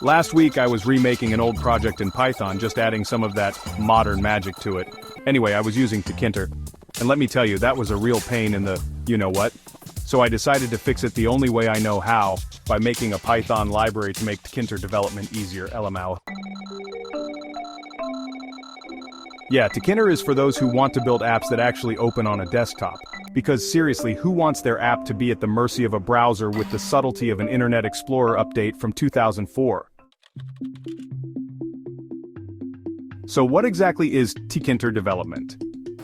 Last week I was remaking an old project in Python, just adding some of that modern magic to it. Anyway, I was using tkreload. And let me tell you, that was a real pain in the, you-know-what. So I decided to fix it the only way I know how, by making a Python library to make tkreload development easier, LMAO. Yeah, tkreload is for those who want to build apps that actually open on a desktop. Because seriously, who wants their app to be at the mercy of a browser with the subtlety of an Internet Explorer update from 2004? So what exactly is tkreload development?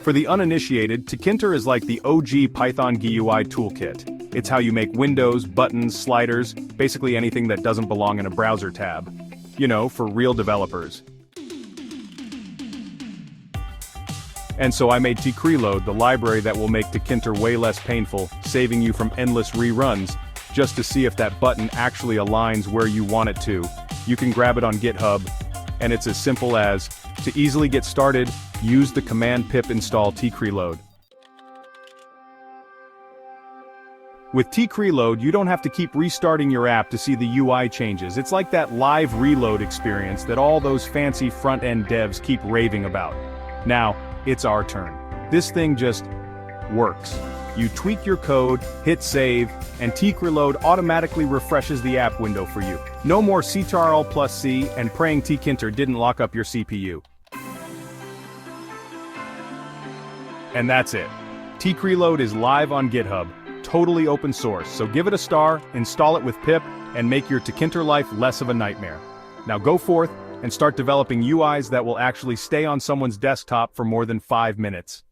For the uninitiated, tkreload is like the OG python-gui toolkit. It's how you make windows, buttons, sliders, basically anything that doesn't belong in a browser tab. You know, for real developers. And so I made tkreload, the library that will make tkreload way less painful, saving you from endless reruns, just to see if that button actually aligns where you want it to. You can grab it on GitHub, and it's as simple as, to easily get started, use the command pip install tkreload. With tkreload, you don't have to keep restarting your app to see the UI changes. It's like that live reload experience that all those fancy front-end devs keep raving about. Now, it's our turn. This thing just works. You tweak your code, hit save, and tkreload automatically refreshes the app window for you. No more Ctrl+C and praying tkreload didn't lock up your CPU. And that's it. Tkreload is live on GitHub, totally open source, so give it a star, install it with pip, and make your tkreload life less of a nightmare. Now go forth and start developing UIs that will actually stay on someone's desktop for more than 5 minutes.